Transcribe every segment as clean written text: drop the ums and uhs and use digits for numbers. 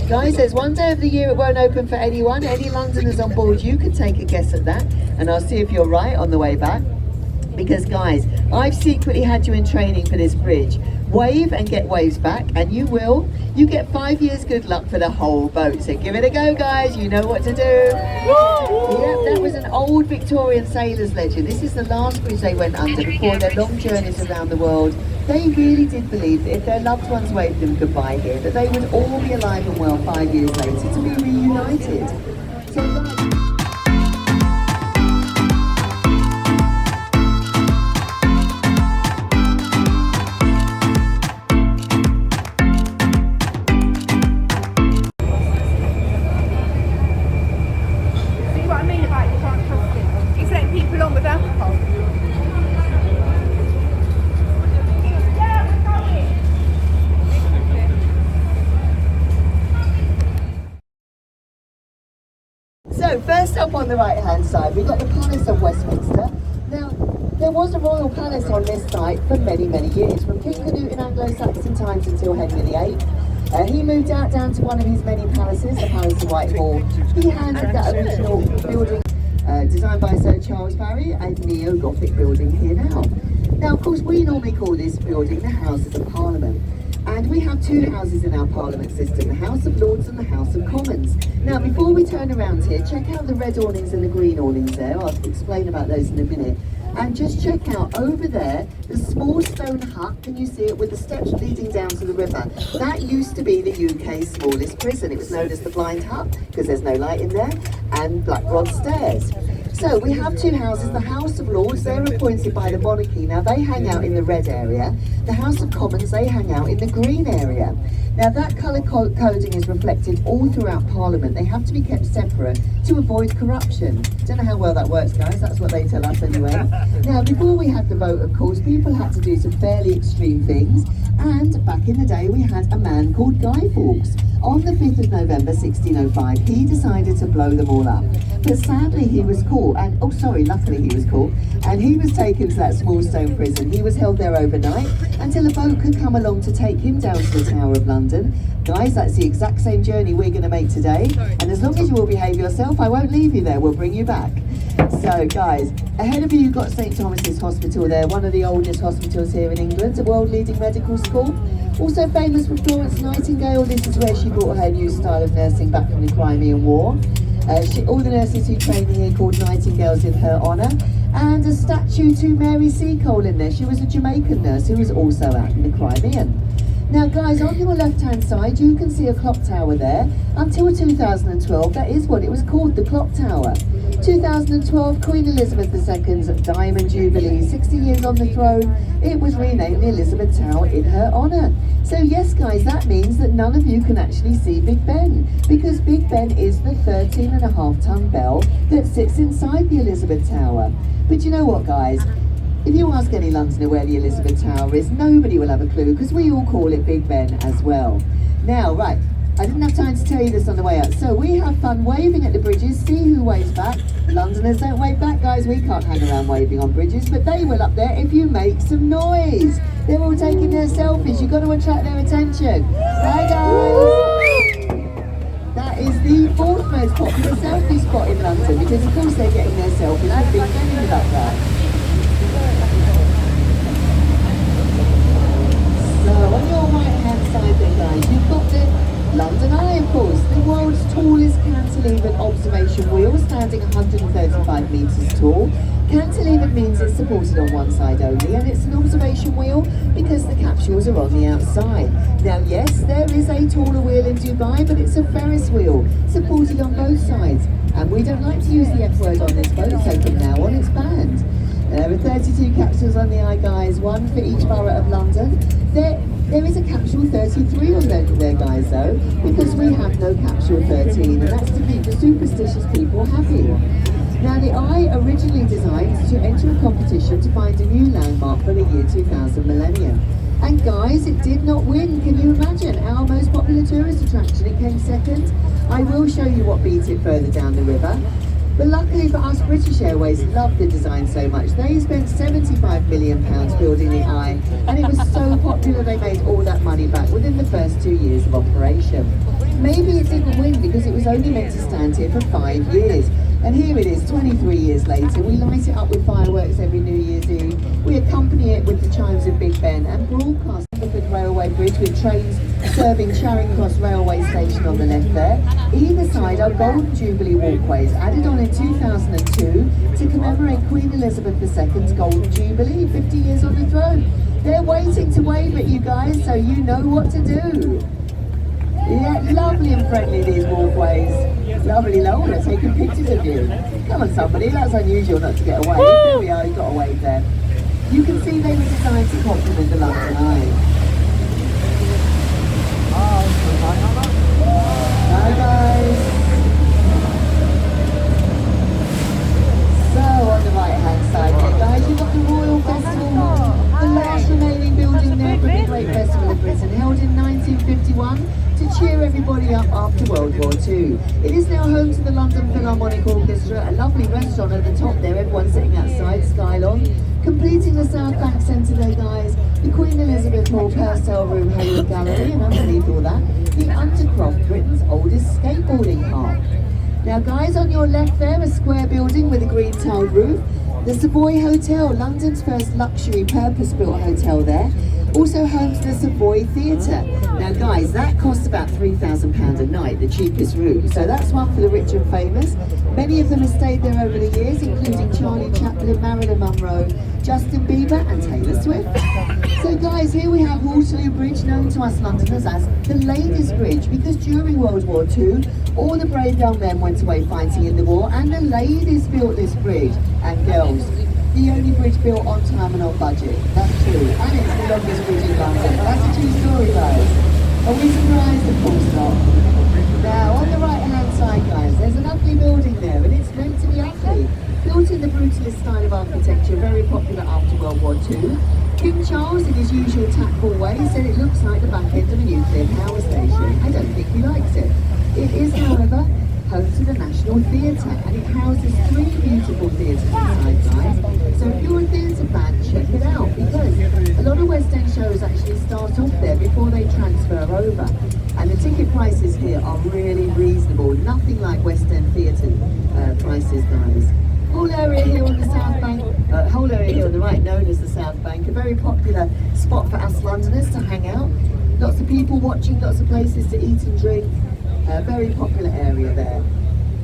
Guys, there's one day of the year it won't open for anyone. Any Londoners on board, you can take a guess at that, and I'll see if you're right on the way back. Because guys, I've secretly had you in training for this bridge. Wave and get waves back, and you will. You get 5 years good luck for the whole boat. So give it a go, guys. You know what to do. Yep, that was an old Victorian sailor's legend. This is the last bridge they went under before their long journeys around the world. They really did believe that if their loved ones waved them goodbye here, that they would all be alive and well 5 years later to be reunited. So, So first up on the right hand side, we've got the Palace of Westminster. Now, there was a royal palace on this site for many, many years, from King Canute in Anglo-Saxon times until Henry VIII. He moved out down to one of his many palaces, the Palace of Whitehall. He handed that original building, designed by Sir Charles Barry, a neo-Gothic building here now. Now, of course, we normally call this building the Houses of Parliament. And we have two houses in our Parliament system, the House of Lords and the House of Commons. Now, before we turn around here, check out the red awnings and the green awnings there. I'll explain about those in a minute. And just check out over there, the small stone hut. Can you see it with the steps leading down to the river? That used to be the UK's smallest prison. It was known as the Blind Hut because there's no light in there, and Black Rod Stairs. So we have two houses, the House of Lords, they're appointed by the monarchy. Now they hang out in the red area. The House of Commons, they hang out in the green area. Now that colour coding is reflected all throughout Parliament. They have to be kept separate to avoid corruption. Don't know how well that works, guys, that's what they tell us anyway. Now before we had the vote, of course, people had to do some fairly extreme things. And back in the day we had a man called Guy Fawkes. On the 5th of November 1605, he decided to blow them all up. But sadly he was caught, and luckily he was caught, and he was taken to that small stone prison. He was held there overnight until a boat could come along to take him down to the Tower of London. Guys, that's the exact same journey we're going to make today, and as long as you will behave yourself, I won't leave you there, we'll bring you back. So guys, ahead of you you've got St Thomas's Hospital there, one of the oldest hospitals here in England, a world-leading medical school. Also famous for Florence Nightingale. This is where she brought her new style of nursing back from the Crimean War. All the nurses who train here called Nightingales in her honour. And a statue to Mary Seacole in there. She was a Jamaican nurse who was also out in the Crimean. Now guys, on your left hand side you can see a clock tower there. Until 2012 that is what it was called, the clock tower. 2012, Queen Elizabeth II's Diamond Jubilee, 60 years on the throne, it was renamed the Elizabeth Tower in her honour. So yes guys, that means that none of you can actually see Big Ben, because Big Ben is the 13.5-ton bell that sits inside the Elizabeth Tower. But you know what guys, if you ask any Londoner where the Elizabeth Tower is, nobody will have a clue, because we all call it Big Ben as well. Now, right, I didn't have time to tell you this on the way up. So we have fun waving at the bridges, see who waves back. Londoners don't wave back, guys, we can't hang around waving on bridges, but they will up there if you make some noise. They're all taking their selfies, you've got to attract their attention. Hi guys! That is the fourth most popular selfie spot in London, because of course they're getting their selfies with Big Ben up there. So on your right hand side there guys, you've got the London Eye, of course, the world's tallest cantilevered observation wheel, standing 135 metres tall. Cantilevered means it's supported on one side only, and it's an observation wheel because the capsules are on the outside. Now yes, there is a taller wheel in Dubai, but it's a Ferris wheel, supported on both sides. And we don't like to use the F word on this boat, so from now on it's banned. There are 32 capsules on the Eye, guys, one for each borough of London. There is a capsule 33 on there, guys, though, because we have no capsule 13, and that's to keep the superstitious people happy. Now, the Eye originally designed to enter a competition to find a new landmark for the year 2000 millennium. And guys, it did not win, can you imagine? Our most popular tourist attraction, it came second. I will show you what beat it further down the river. But luckily for us, British Airways loved the design so much. They spent £75 million building the Eye, and it was so popular they made all that money back within the first 2 years of operation. maybe it didn't win because it was only meant to stand here for 5 years. And here it is, 23 years later. We light it up with fireworks every New Year's Eve. We accompany it with the chimes of Big Ben and broadcast the railway bridge with trains serving Charing Cross Railway Station on the left there. Either side are Golden Jubilee walkways added on in 2002 to commemorate Queen Elizabeth II's Golden Jubilee, 50 years on the throne. They're waiting to wave at you guys, so you know what to do. Yeah, lovely and friendly these walkways. Lovely, lovely. They're taking pictures of you. Come on somebody, that's unusual not to get away. There we are, you've got a wave there. You can see they were designed to complement the London Eye. Hi guys. So on the right hand side here guys, you've got the Royal Festival Hall, the last remaining building there for the Great Festival of Britain, held in 1951 to cheer everybody up after World War II. It is now home to the London Philharmonic Orchestra, a lovely restaurant at the top there, everyone sitting outside, Skylon. Completing the South Bank Centre there guys, the Queen Elizabeth Hall Purcell Room Hayward Gallery, and underneath all that, the Undercroft, Britain's oldest skateboarding park. Now guys, on your left there, a square building with a green tiled roof, the Savoy Hotel, London's first luxury purpose-built hotel there, also home to the Savoy Theatre. Now guys, that costs about £3,000 a night, the cheapest room, so that's one for the rich and famous. Many of them have stayed there over the years, including Charlie Chaplin, Marilyn Monroe, Justin Bieber and Taylor Swift. So guys, here we have Waterloo Bridge, known to us Londoners as the Ladies' Bridge, because during World War II, all the brave young men went away fighting in the war, and the ladies built this bridge, and girls. The only bridge built on time and on budget. That's true. And it's the longest bridge in London. That's a true story, guys. Are we surprised? Of course not. Now, on the right-hand side, guys, there's an ugly building there, and it's meant to be ugly. Built in the brutalist style of architecture, very popular after World War II. King Charles, in his usual tactful way, said it looks like the back end of a nuclear power station. I don't think he likes it. It is, however, home to the National Theatre, and it houses 3 beautiful theatres inside, guys. So if you're a theatre fan, check it out, because a lot of West End shows actually start off there before they transfer over. And the ticket prices here are really reasonable, nothing like West End theatre prices, guys. Whole area here on the South Bank, whole area here on the right, known as the South Bank, a very popular spot for us Londoners to hang out. Lots of people watching, lots of places to eat and drink. A very popular area there.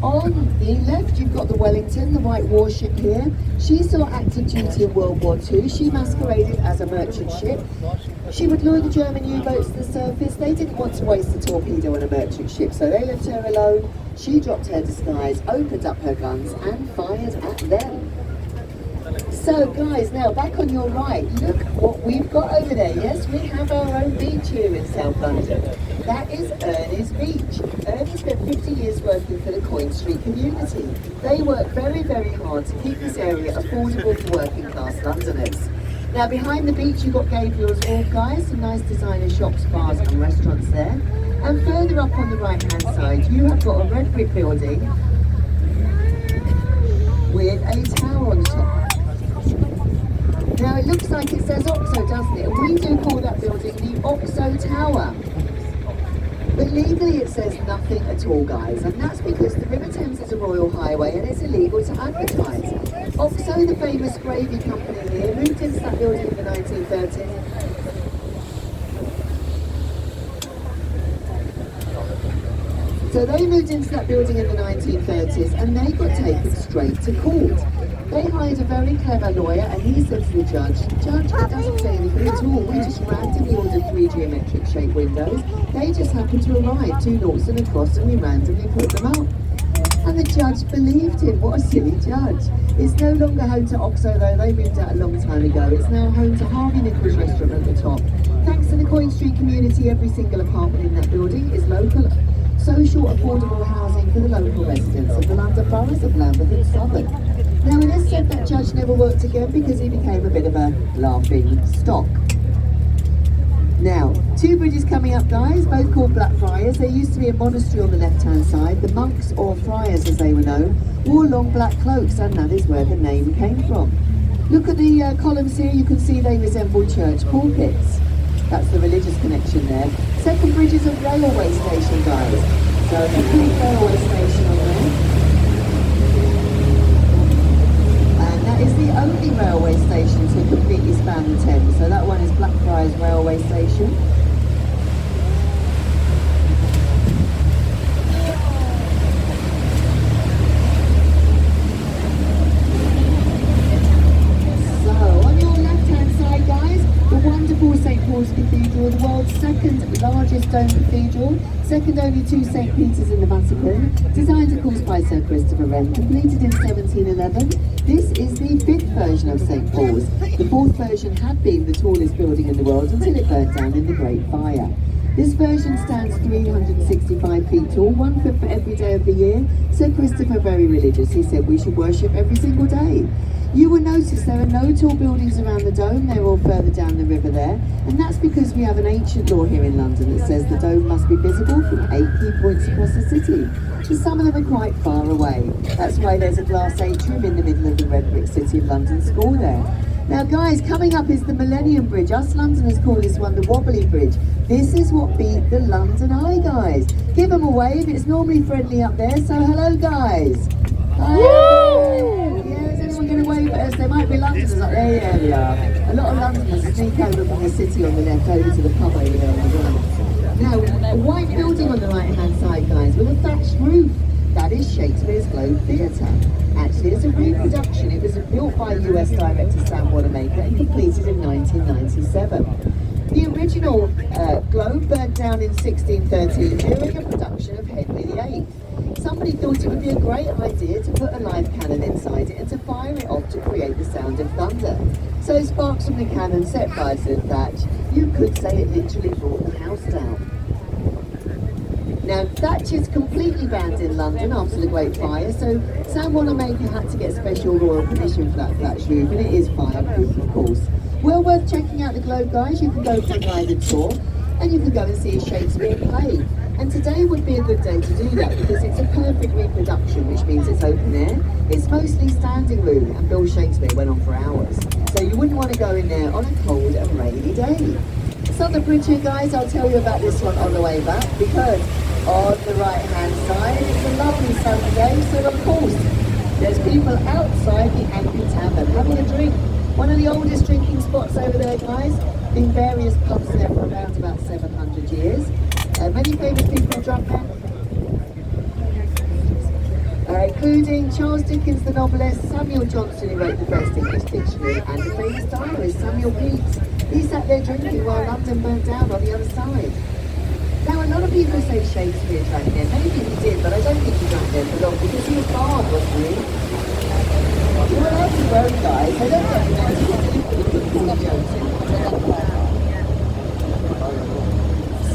On the left, you've got the Wellington, the white warship here. She saw active duty in World War II. She masqueraded as a merchant ship. She would lure the German U-boats to the surface. They didn't want to waste a torpedo on a merchant ship, so they left her alone. She dropped her disguise, opened up her guns, and fired at them. So guys, now back on your right, look what we've got over there. Yes, we have our own beach here in South London. That is Ernie's Beach. Ernie spent 50 years working for the Coin Street community. They work very, very hard to keep this area affordable for working class Londoners. Now behind the beach you've got Gabriel's Wharf, guys, some nice designer shops, bars and restaurants there. And further up on the right hand side you have got a red brick building with a tower on the top. Now it looks like it says OXO, doesn't it? And we do call that building the OXO Tower. But legally it says nothing at all, guys, and that's because the River Thames is a royal highway and it's illegal to advertise. OXO, the famous gravy company here, moved into that building in the 1930s. So they moved into that building in the 1930s and they got taken straight to court. They hired a very clever lawyer and he said to the judge, "Judge, it doesn't say anything at all. We just randomly ordered 3 geometric shaped windows. They just happened to arrive, 2 noughts and a cross, and we randomly put them up." And the judge believed him. What a silly judge. It's no longer home to OXO though, they moved out a long time ago. It's now home to Harvey Nichols restaurant at the top. Thanks to the Coin Street community, every single apartment in that building is local, social affordable housing for the local residents of the London boroughs of Lambeth and Southwark. Now it is said that judge never worked again because he became a bit of a laughing stock. Now, 2 bridges coming up, guys, both called Blackfriars. There used to be a monastery on the left-hand side. The monks, or friars as they were known, wore long black cloaks, and that is where the name came from. Look at the columns here, you can see they resemble church pulpits. That's the religious connection there. Second bridge is a railway station, guys. So a complete railway station on there. And that is the only railway station to completely span the Thames. So that one is Blackfriars Railway Station. St Paul's Cathedral, the world's second largest dome cathedral, second only to St Peter's in the Vatican, designed of course by Sir Christopher Wren, completed in 1711. This is the fifth version of St Paul's. The fourth version had been the tallest building in the world until it burnt down in the Great Fire. This version stands 365 feet tall, 1 foot for every day of the year. Sir Christopher, very religious, he said we should worship every single day. You will notice there are no tall buildings around the dome, they're all further down the river there, and that's because we have an ancient law here in London that says the dome must be visible from 8 key points across the city. But some of them are quite far away. That's why there's a glass atrium in the middle of the red brick City of London School there. Now guys, coming up is the Millennium Bridge. Us Londoners call this one the Wobbly Bridge. This is what beat the London Eye, guys. Give them a wave, it's normally friendly up there, so hello guys. Hi. Yeah, is anyone going to wave at us? There might be Londoners up there, yeah we are. A lot of Londoners sneak over from the city on the left over to the pub over there on the right. Now, a white building on the right hand side, guys, with a thatched roof. That is Shakespeare's Globe Theatre. Actually, it's a reproduction. It was built by US director Sam Wanamaker and completed in 1997. The original Globe burnt down in 1613 during a production of Henry VIII. Somebody thought it would be a great idea to put a live cannon inside it and to fire it off to create the sound of thunder. So sparks from the cannon set fire to the thatch. You could say it literally brought the house down. Now, thatch is completely banned in London after the Great Fire, so Sam Wanamaker had to get special royal permission for that thatch roof, and it is fireproof, of course. Well worth checking out the Globe, guys. You can go for a guided tour, and you can go and see a Shakespeare play. And today would be a good day to do that, because it's a perfect reproduction, which means it's open air. It's mostly standing room, and Bill Shakespeare went on for hours. So you wouldn't want to go in there on a cold and rainy day. Southern Bridge here, guys, I'll tell you about this one on the way back, because on the right hand side it's a lovely sunny day, so of course there's people outside the Anchor Tavern having a drink. One of the oldest drinking spots over there, guys. Been various pubs there for around about 700 years. Many famous people have drunk there, including Charles Dickens, the novelist, Samuel Johnson, who wrote the first English dictionary, and the famous diarist Samuel Pepys. He sat there drinking while London burnt down on the other side. Now, a lot of people say Shakespeare drank there. Maybe he did, but I don't think he drank there for long because he was barred, wasn't he? You were allowed to vote, guys. I don't get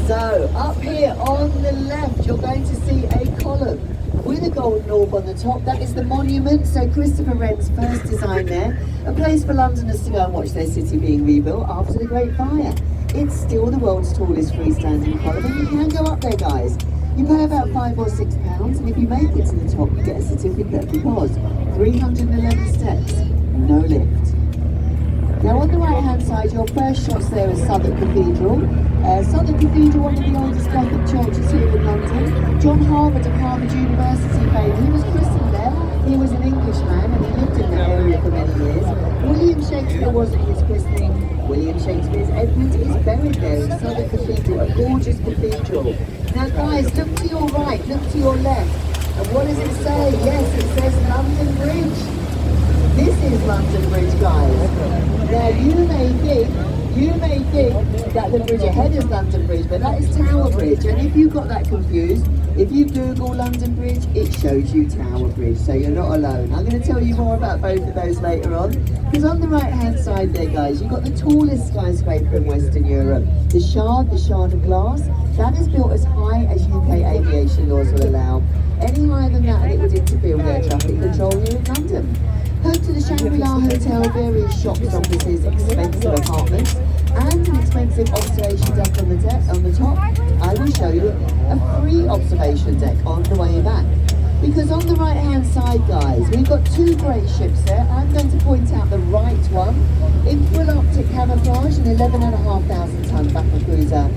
So, up here on the left, you're going to see a column with a golden orb on the top. That is the monument, so Christopher Wren's first design there. A place for Londoners to go and watch their city being rebuilt after the Great Fire. It's still the world's tallest freestanding column, and you can go up there, guys. You pay about £5 or £6, and if you make it to the top, you get a certificate, because 311 steps, no lift. Now, on the right-hand side, your first shots there is Southwark Cathedral. Southwark Cathedral, one of the oldest Gothic churches here in London. John Harvard of Harvard University fame. He was christened there. He was an Englishman, and he lived in that area for many years. William Shakespeare wasn't his christening. William Shakespeare's Edmund is buried there in Southwark Cathedral, a gorgeous cathedral. Now guys, look to your right, look to your left, and what does it say? Yes, it says London Bridge. This is London Bridge, guys. Now you may think that the bridge ahead is London Bridge, but that is Tower Bridge, and if you got that confused, if you Google London Bridge, it shows you Tower Bridge, so you're not alone. I'm going to tell you more about both of those later on, because on the right hand side there, guys, you've got the tallest skyscraper in Western Europe, the Shard of Glass. That is built as high as UK aviation laws will allow. Any higher than that and it would interfere with air traffic control here in London. Home to the Shangri-La Hotel, various shops, offices, expensive apartments, and an expensive observation deck on the top. I will show you a free observation deck on the way back. Because on the right hand side, guys, we've got two great ships there. I'm going to point out the right one in full Arctic camouflage, an 11,500 ton battle cruiser,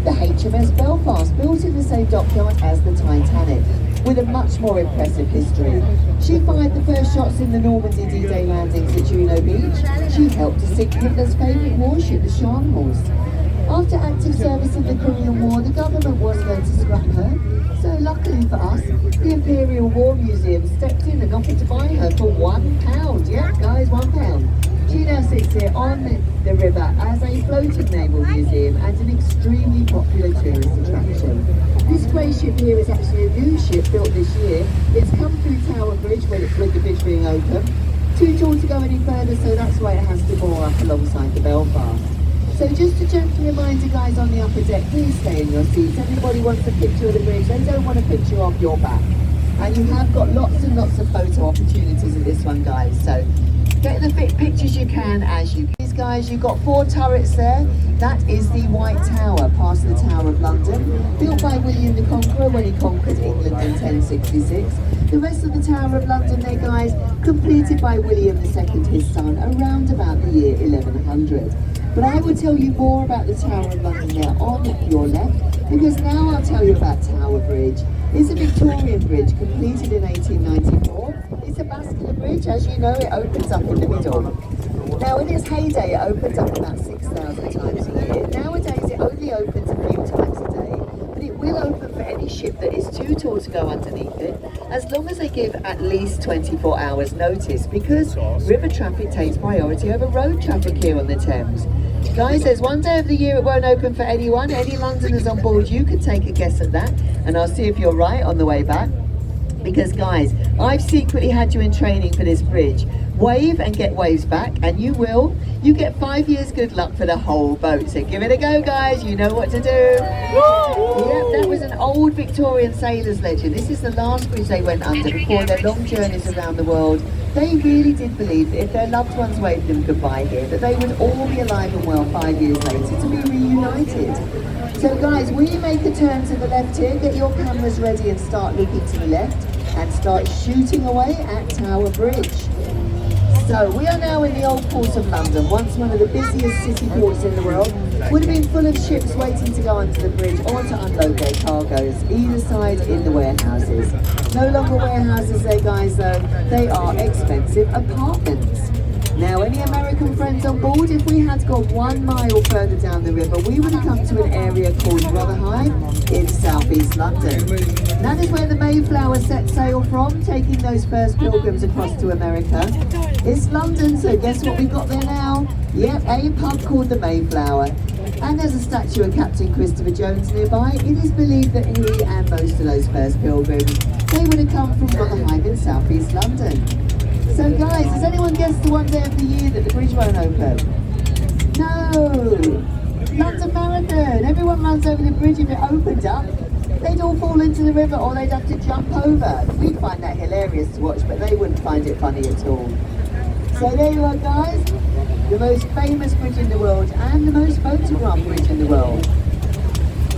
the HMS Belfast, built in the same dockyard as the Titanic, with a much more impressive history. She fired the first shots in the Normandy D-Day landings at Juno Beach. She helped to sink Hitler's favourite warship, the Scharnhorst. After active service in the Korean War, the government was going to scrap her. So luckily for us, the Imperial War Museum stepped in and offered to buy her for £1. Yeah, guys, £1. She now sits here on the river as a floating naval museum and an extremely popular tourist attraction. This grey ship here is actually a new ship built this year. It's come through Tower Bridge with the bridge being open. Too tall to go any further, so that's why it has to moor up alongside the Belfast. So just a gentle reminder, guys, on the upper deck, please stay in your seats. Everybody wants a picture of the bridge. They don't want a picture of your back. And you have got lots and lots of photo opportunities in this one, guys. So get the pictures you can as you please, guys. You've got 4 turrets there. That is the White Tower, past the Tower of London, built by William the Conqueror when he conquered England in 1066. The rest of the Tower of London there, guys, completed by William II, his son, around about the year 1100. But I will tell you more about the Tower of London there on your left, because now I'll tell you about Tower Bridge. It's a Victorian bridge completed in 1894. It's a vascular bridge, as you know, it opens up in the middle. Now in its heyday it opened up about 6,000 times a year. Nowadays it only opens a few times a day, but it will open for any ship that is too tall to go underneath it, as long as they give at least 24 hours notice, because river traffic takes priority over road traffic here on the Thames. Guys, there's one day of the year it won't open for anyone. Any Londoners on board, you can take a guess at that, and I'll see if you're right on the way back. Because guys, I've secretly had you in training for this bridge. Wave and get waves back, and you will. You get 5 years good luck for the whole boat. So give it a go, guys. You know what to do. Yep, that was an old Victorian sailor's legend. This is the last bridge they went under before their long journeys around the world. They really did believe that if their loved ones waved them goodbye here, that they would all be alive and well 5 years later to be reunited. So guys, will you make a turn to the left here? Get your cameras ready and start looking to the left and start shooting away at Tower Bridge. So we are now in the old port of London, once one of the busiest city ports in the world. Would have been full of ships waiting to go under the bridge or to unload their cargoes, either side in the warehouses. No longer warehouses there, guys, though. They are expensive apartments. Now, any American friends on board, if we had gone 1 mile further down the river, we would have come to an area called Rotherhithe in southeast London. That is where the Mayflower set sail from, taking those first pilgrims across to America. It's London, so guess what we've got there now? Yep, a pub called the Mayflower. And there's a statue of Captain Christopher Jones nearby. It is believed that he and most of those first pilgrims, they would have come from Rotherhithe in southeast London. So guys, has anyone guessed the one day of the year that the bridge won't open? No! London Marathon! Everyone runs over the bridge. If it opened up, they'd all fall into the river or they'd have to jump over. We'd find that hilarious to watch, but they wouldn't find it funny at all. So there you are, guys. The most famous bridge in the world and the most photographed bridge in the world.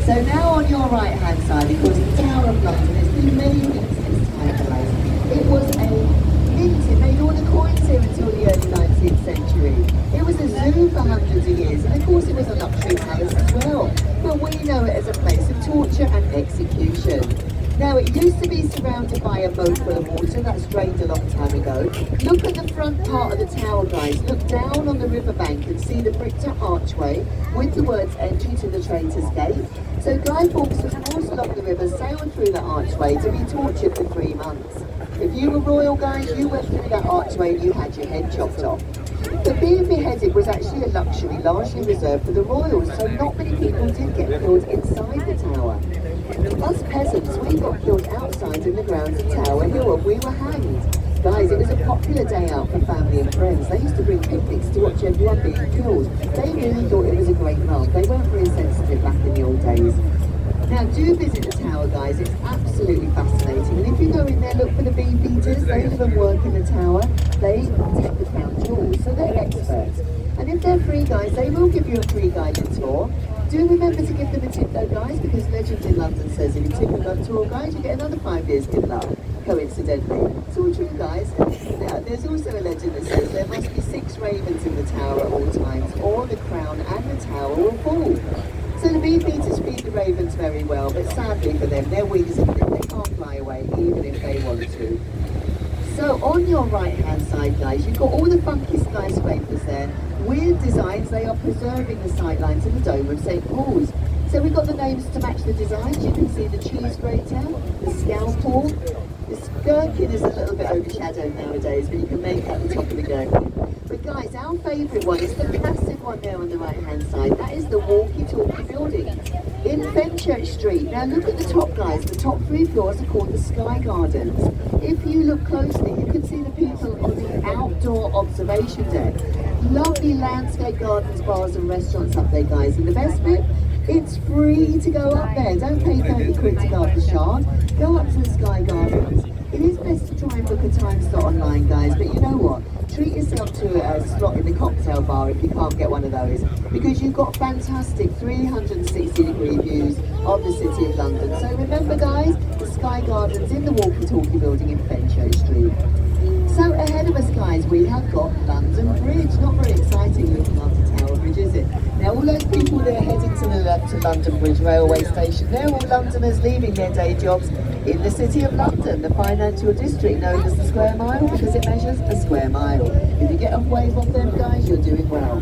So now on your right hand side, of course, the Tower of London has been many things since time, guys. It was a it made all the coins here until the early 19th century. It was a zoo for hundreds of years, and of course it was a luxury palace as well. But we know it as a place of torture and execution. Now, it used to be surrounded by a moat full of water that's drained a long time ago. Look at the front part of the tower, guys. Look down on the riverbank and see the bricked up archway with the words "Entry to the Traitor's Gate." So Guy Fawkes was forced along the river, sailed through that archway to be tortured for 3 months. If you were royal, guys, you went through that archway and you had your head chopped off. But being beheaded was actually a luxury largely reserved for the royals, so not many people did get killed inside the tower. Us peasants, we got killed outside in the grounds of Tower Hill and we were hanged. Guys, it was a popular day out for family and friends. They used to bring picnics to watch everyone being killed. They really thought it was a great laugh. They weren't very sensitive back in the old days. Now, do visit the tower, guys. It's absolutely fascinating. And if you go in there, look for the beefeaters. They live and work in the tower. They protect the crown jewels, so they're experts. And if they're free, guys, they will give you a free guided tour. Do remember to give them a tip though, guys, because Legends in London says if you tip a tour guide, you get another 5 years good luck, coincidentally. It's all true, guys. Now, there's also a legend that says there must be 6 ravens in the tower at all times, or the crown and the tower will fall. So the bee feeders feed the ravens very well, but sadly for them, their wings are clipped. They can't fly away, even if they want to. So on your right-hand side, guys, you've got all the funky skyscrapers there. Weird designs, they are preserving the sightlines of the Dome of St. Paul's. So we've got the names to match the designs. You can see the cheese grater, the scalpel. The gherkin is a little bit overshadowed nowadays, but you can make out the top of the gherkin. But guys, our favourite one is the massive one there on the right-hand side. That is the walkie-talkie building in Fenchurch Street. Now look at the top, guys. The top 3 floors are called the Sky Gardens. If you look closely, you can see the people on the outdoor observation deck. Lovely landscape gardens, bars and restaurants up there, guys. And the best bit, it's free to go up there. Don't pay 30 quid to go up the Shard. Go up to the Sky Gardens. It is best to try and book a time slot online, guys, but you know what? Treat yourself to a slot in the cocktail bar if you can't get one of those, because you've got fantastic 360-degree views of the City of London. So remember, guys, the Sky Gardens in the walkie-talkie building in Fenchurch Street. So ahead of us, guys, we have got London Bridge. Not very exciting looking after Tower Bridge, is it? Now all those people that are heading to the left to London Bridge railway station, they're all Londoners leaving their day jobs in the City of London, the financial district known as the Square Mile, because it measures a square mile. If you get a wave off them, guys, you're doing well.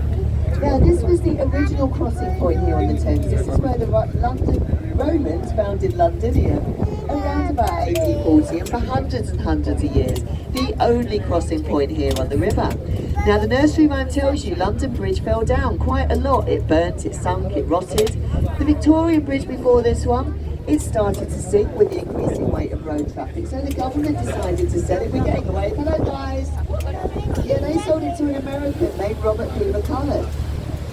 Now this was the original crossing point here on the Thames. This is where the London Romans founded Londinium around about 1840, and for hundreds and hundreds of years, the only crossing point here on the river. Now the nursery rhyme tells you London Bridge fell down quite a lot. It burnt, it sunk, it rotted. The Victoria Bridge before this one, it started to sink with the increasing weight of road traffic. So the government decided to sell it. We're getting away. Hello guys. Yeah, they sold it to an American named Robert P. McCullough.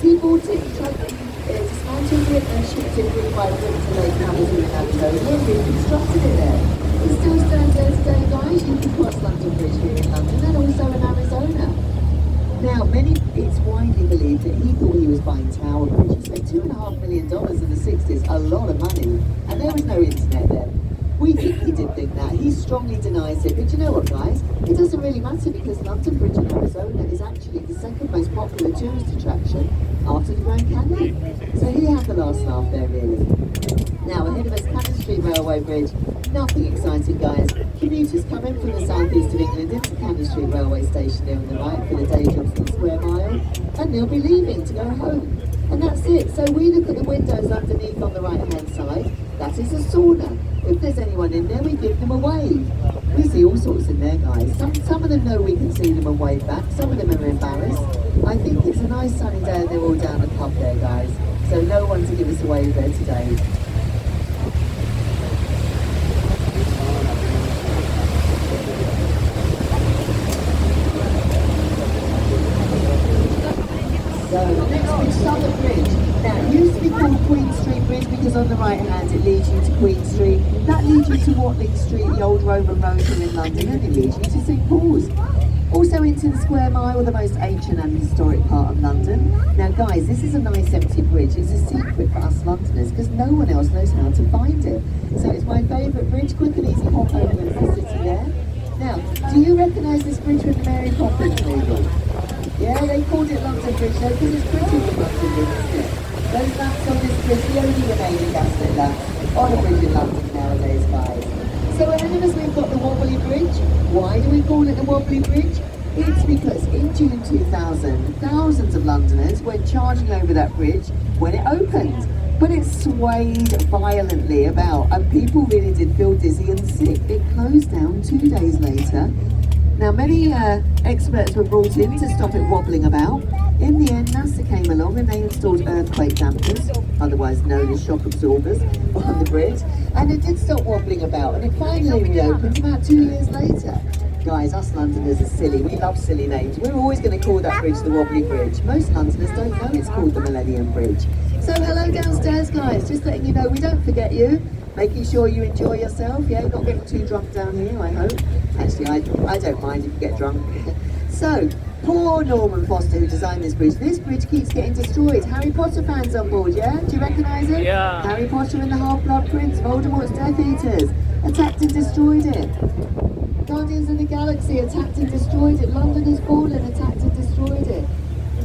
He bought it, dismantled it and shipped it brick by brick to Lake Hamilton in Arizona and reconstructed it there. It still stands there today, guys. You can cross London Bridge here in London and also in Arizona. Now, it's widely believed that he thought he was buying Tower Bridge. He spent $2.5 million in the 60s, a lot of money, and there was no internet then. We think he did think that. He strongly denies it. But you know what, guys? It doesn't really matter, because London Bridge in Arizona is actually the second most popular tourist attraction after the Grand Canyon. So he had the last laugh there, really. Now, ahead of us, Cannon Street Railway Bridge. Nothing exciting, guys. Commuters coming from the southeast of England into Cannon Street Railway Station there on the right for the day jobs in the Square Mile, and they'll be leaving to go home. And that's it. So we look at the windows underneath on the right-hand side. That is a sauna. If there's anyone in there, we give them a wave. We see all sorts in there, guys. Some of them know we can see them and wave back. Some of them are embarrassed. I think it's a nice sunny day and they're all down the pub there, guys. So no one to give us a wave there today. So next bridge, Southern Bridge. Now it used to be called Queen Street Bridge because on the right hand it leads you to Queen Street. That leads you to Watling Street, the old Roman road here in London, and it leads you to St Paul's. Also into the Square Mile, the most ancient and historic part of London. Now guys, this is a nice empty bridge. It's a secret for us Londoners because no one else knows how to find it. So it's my favourite bridge, quick and easy hop over into the city there. Now, do you recognise this bridge with the Mary Poppins movie? Yeah, they called it London Bridge though because it's pretty for London Bridge, isn't it? Those lamps on this bridge, the only remaining gaslit lamps on a bridge in London nowadays, guys. So ahead of us we've got the Wobbly Bridge. Why do we call it the Wobbly Bridge? It's because in June 2000, thousands of Londoners went charging over that bridge when it opened. But it swayed violently about and people really did feel dizzy and sick. It closed down 2 days later. Now many experts were brought in to stop it wobbling about. In the end, NASA came along and they installed earthquake dampers, otherwise known as shock absorbers, on the bridge, and it did stop wobbling about, and it finally reopened about 2 years later. Guys, us Londoners are silly. We love silly names. We're always going to call that bridge the Wobbly Bridge. Most Londoners don't know it's called the Millennium Bridge. So hello downstairs, guys. Just letting you know we don't forget you. Making sure you enjoy yourself, yeah? Not getting too drunk down here, I hope. Actually, I don't mind if you get drunk. So, poor Norman Foster who designed this bridge. This bridge keeps getting destroyed. Harry Potter fans on board, yeah? Do you recognise it? Yeah. Harry Potter and the Half-Blood Prince, Voldemort's Death Eaters, attacked and destroyed it. Guardians of the Galaxy attacked and destroyed it. London has fallen, attacked and destroyed it.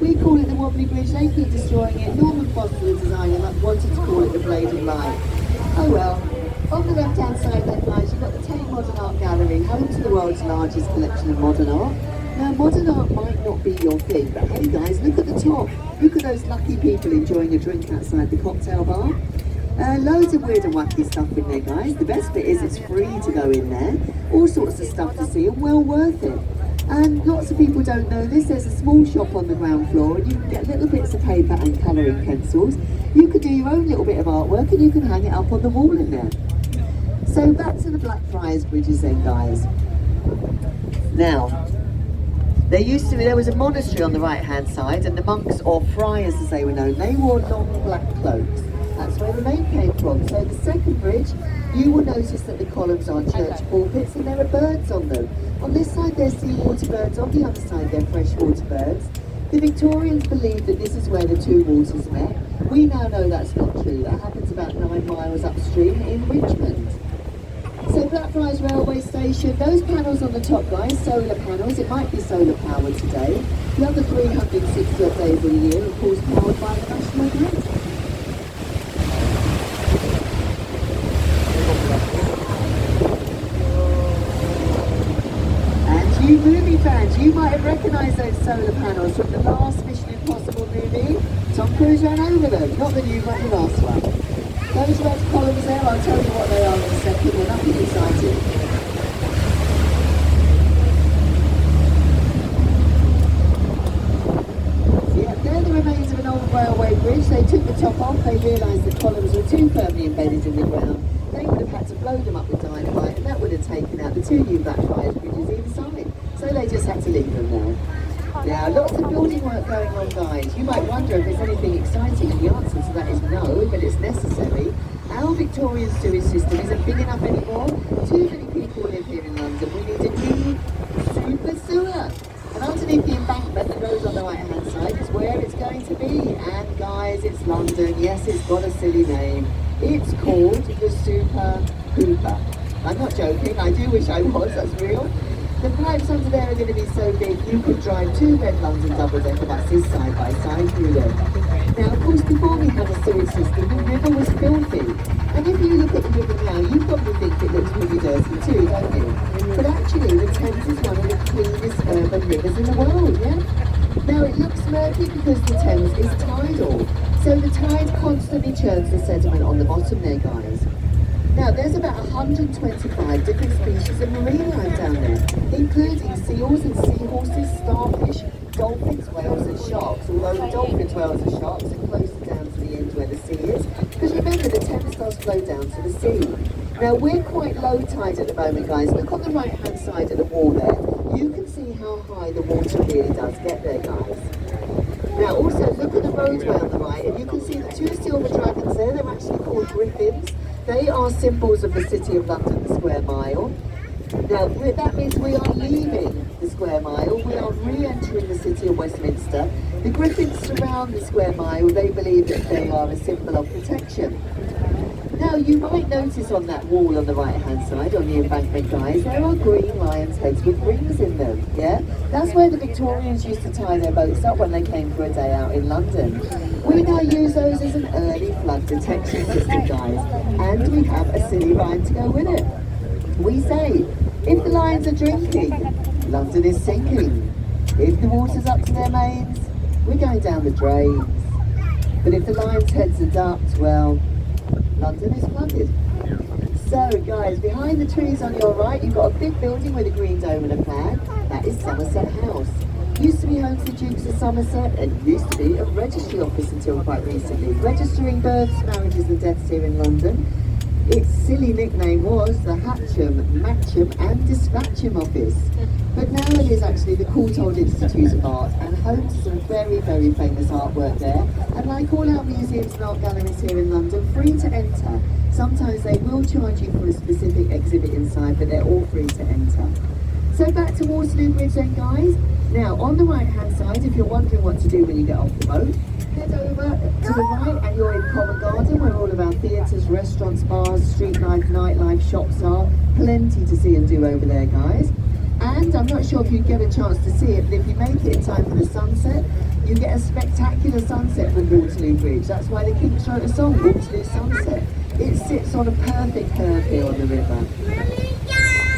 We call it the Wobbly Bridge, they keep destroying it. Norman Foster, the designer, wanted to call it the Blade of Light. Oh well. On the left-hand side then, guys, you've got the Tate Modern Art Gallery, home to the world's largest collection of modern art. Now, modern art might not be your thing, but hey guys, look at the top. Look at those lucky people enjoying a drink outside the cocktail bar. Loads of weird and wacky stuff in there, guys. The best bit is it's free to go in there. All sorts of stuff to see and well worth it. And lots of people don't know this. There's a small shop on the ground floor and you can get little bits of paper and colouring pencils. You can do your own little bit of artwork and you can hang it up on the wall in there. So back to the Blackfriars Bridges then, guys. Now, there was a monastery on the right-hand side, and the monks, or friars as they were known, they wore long black cloaks. That's where the name came from. So the second bridge, you will notice that the columns are church pulpits and there are birds on them. On this side there's seawater birds, on the other side they're freshwater birds. The Victorians believed that this is where the two waters met. We now know that's not true. That happens about 9 miles upstream in Richmond. So Blackfriars Railway Station, those panels on the top, guys, solar panels, it might be solar powered today. The other 360 odd days of the year, of course, powered by the National Grid. And you movie fans, you might have recognised those solar panels from the last Mission Impossible movie. Tom Cruise ran over them, not the new one, the last one. Those red columns there, I'll tell you what they are in a second, they're nothing exciting. Yeah, they're the remains of an old railway bridge. They took the top off, they realised the columns were too firmly embedded in the ground. They would have had to blow them up with dynamite and that would have taken out the two new Blackfriars bridges either side. So they just had to leave them there. Now, lots of building work going on, guys. You might wonder if there's anything exciting, and the answer to that is no, but it's necessary. Our Victorian sewage system isn't big enough anymore. Too many people live here in London. We need a new super sewer. And underneath the embankment that goes on the right-hand side is where it's going to be. And guys, it's London. Yes, it's got a silly name. It's called the Super Hooper. I'm not joking. I do wish I was. That's real. The pipes under there are going to be so big you could drive 2 red London double-decker buses side by side through them. Now, of course, before we had a sewage system, the river was filthy. And if you look at the river now, you probably think it looks really dirty too, don't you? But actually, the Thames is one of the cleanest urban rivers in the world, yeah? Now, it looks murky because the Thames is tidal. So the tide constantly churns the sediment on the bottom there, guys. Now, there's about 125 different species of marine life down there, including seals and seahorses, starfish, dolphins, whales and sharks, although the dolphins, whales and sharks are closer down to the end where the sea is, because remember the Thames does flow down to the sea. Now, we're quite low tide at the moment, guys. Look on the right-hand side of the wall there. You can see how high the water really does get there, guys. Now, also, look at the roadway on the right, and you can see the 2 silver dragons there. They're actually called griffins. They are symbols of the City of London, the Square Mile. Now, that means we are leaving the Square Mile. We are re-entering the City of Westminster. The griffins surround the Square Mile. They believe that they are a symbol of protection. Now, you might notice on that wall on the right-hand side, on the embankment, guys, there are green lions' heads with rings in them, yeah? That's where the Victorians used to tie their boats up when they came for a day out in London. We now use those as an early flood detection system, guys, and we have a silly rhyme to go with it. We say, if the lions are drinking, London is sinking. If the water's up to their mains, we're going down the drains. But if the lions' heads are ducked, well, London is flooded. So guys, behind the trees on your right, you've got a big building with a green dome and a flag. That is Somerset House. Used to be home to the Dukes of Somerset and used to be a registry office until quite recently, registering births, marriages and deaths here in London. Its silly nickname was the Hatcham, Matcham and Dispatcham office. But now it is actually the Courtauld Institute of Art and home to some very, very famous artwork there. And like all our museums and art galleries here in London, free to enter. Sometimes they will charge you for a specific exhibit inside, but they're all free to enter. So back to Waterloo Bridge then, guys. Now, on the right-hand side, if you're wondering what to do when you get off the boat, head over to the right and you're in Covent Garden, where all of our theatres, restaurants, bars, street life, nightlife, shops are. Plenty to see and do over there, guys. And I'm not sure if you get a chance to see it, but if you make it in time for the sunset, you get a spectacular sunset from Waterloo Bridge. That's why the Kinks wrote a song, Waterloo Sunset. It sits on a perfect curve here on the river.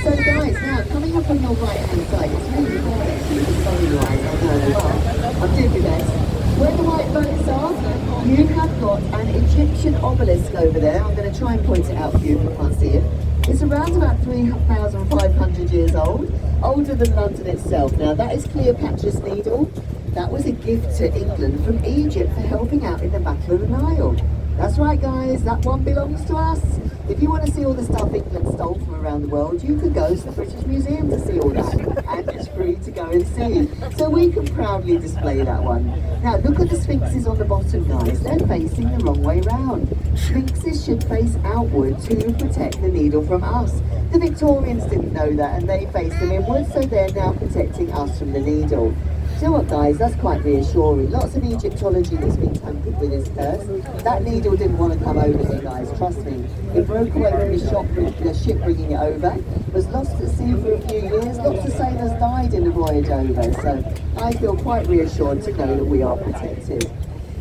So guys, now coming up on your right hand side, it's really hard actually to sunrise, I know, but I'm doing my best. Where the white boats are, you have got an Egyptian obelisk over there. I'm going to try and point it out for you if you can't see it. It's around about 3,500 years old, older than London itself. Now that is Cleopatra's Needle. That was a gift to England from Egypt for helping out in the Battle of the Nile. That's right guys, that one belongs to us. If you want to see all the stuff England stole from around the world, you can go to the British Museum to see all that. And it's free to go and see. So we can proudly display that one. Now look at the sphinxes on the bottom guys, they're facing the wrong way round. Sphinxes should face outward to protect the needle from us. The Victorians didn't know that and they faced them inwards, so they're now protecting us from the needle. Do you know what guys, that's quite reassuring. Lots of Egyptology that's been tampered with is cursed. That needle didn't want to come over here guys, trust me. It broke away from the ship bringing it over, was lost at sea for a few years, lots of sailors died in the voyage over, so I feel quite reassured to know that we are protected.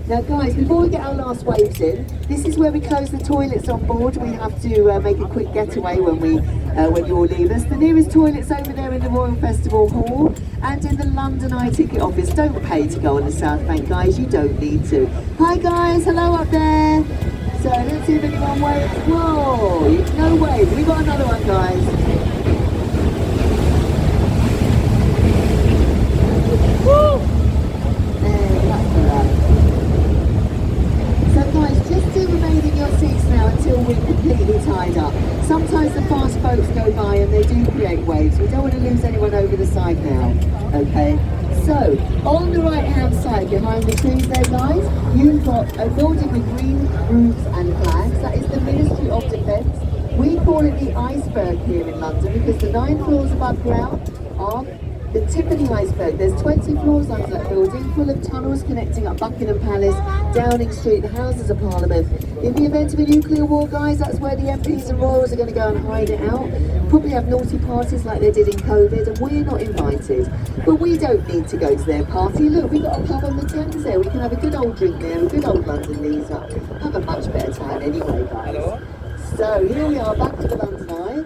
Now guys, before we get our last waves in, this is where we close the toilets on board. We have to make a quick getaway when you all leave us. The nearest toilet's over there in the Royal Festival Hall and in the London Eye ticket office. Don't pay to go on the South Bank guys, you don't need to. Hi guys, hello up there. So let's see if anyone waves. Whoa, no wave. We got another one guys. Woo! Just do remain in your seats now until we're completely tied up. Sometimes the fast boats go by and they do create waves. We don't want to lose anyone over the side now, okay? So, on the right hand side behind the trees there guys, you've got a building with green roofs and flags. That is the Ministry of Defence. We call it the iceberg here in London because the 9 floors above ground are the tip of the iceberg. There's 20 floors under that building, full of tunnels connecting up Buckingham Palace, Downing Street, the Houses of Parliament. In the event of a nuclear war, guys, that's where the MPs and royals are going to go and hide it out. Probably have naughty parties like they did in COVID, and we're not invited. But we don't need to go to their party. Look, we've got a pub on the Thames there. We can have a good old drink there, a good old London leads up. Have a much better time anyway, guys. Hello. So here we are back to the London Eye.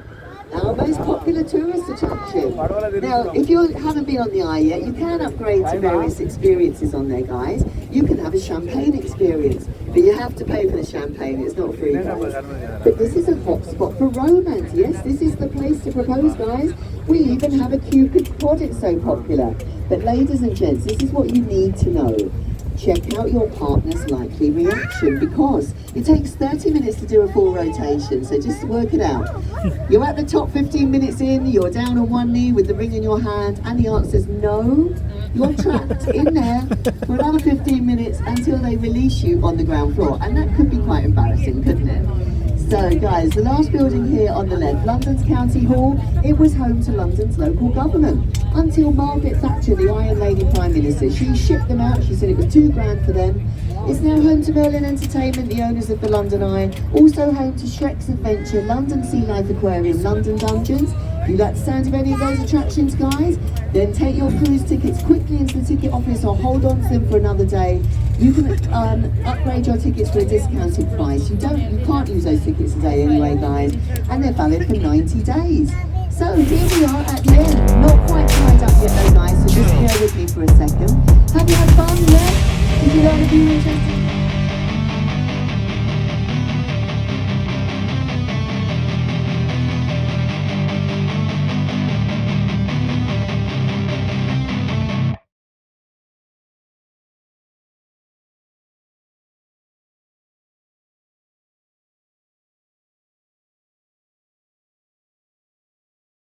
Our most popular tourist attraction. Now, if you haven't been on the Eye yet, you can upgrade to various experiences on there, guys. You can have a champagne experience, but you have to pay for the champagne. It's not free, guys. But this is a hot spot for romance. Yes, this is the place to propose, guys. We even have a Cupid's Pod, it's so popular. But ladies and gents, this is what you need to know. Check out your partner's likely reaction because it takes 30 minutes to do a full rotation, so just work it out. You're at the top 15 minutes in, you're down on one knee with the ring in your hand, and the answer's no. You're trapped in there for another 15 minutes until they release you on the ground floor, and that could be quite embarrassing, couldn't it? So guys, the last building here on the left, London's County Hall, it was home to London's local government. Until Margaret Thatcher, the Iron Lady Prime Minister, she shipped them out, she said it was £2 for them. It's now home to Merlin Entertainment, the owners of the London Eye. Also home to Shrek's Adventure, London Sea Life Aquarium, London Dungeons. If you like the sound of any of those attractions, guys, then take your cruise tickets quickly into the ticket office or hold on to them for another day. You can upgrade your tickets for a discounted price. You can't use those tickets today anyway, guys, and they're valid for 90 days. So here we are at the end. Not quite tied up yet though, guys, so just bear with me for a second. Have you had fun yet? Did you learn a few interesting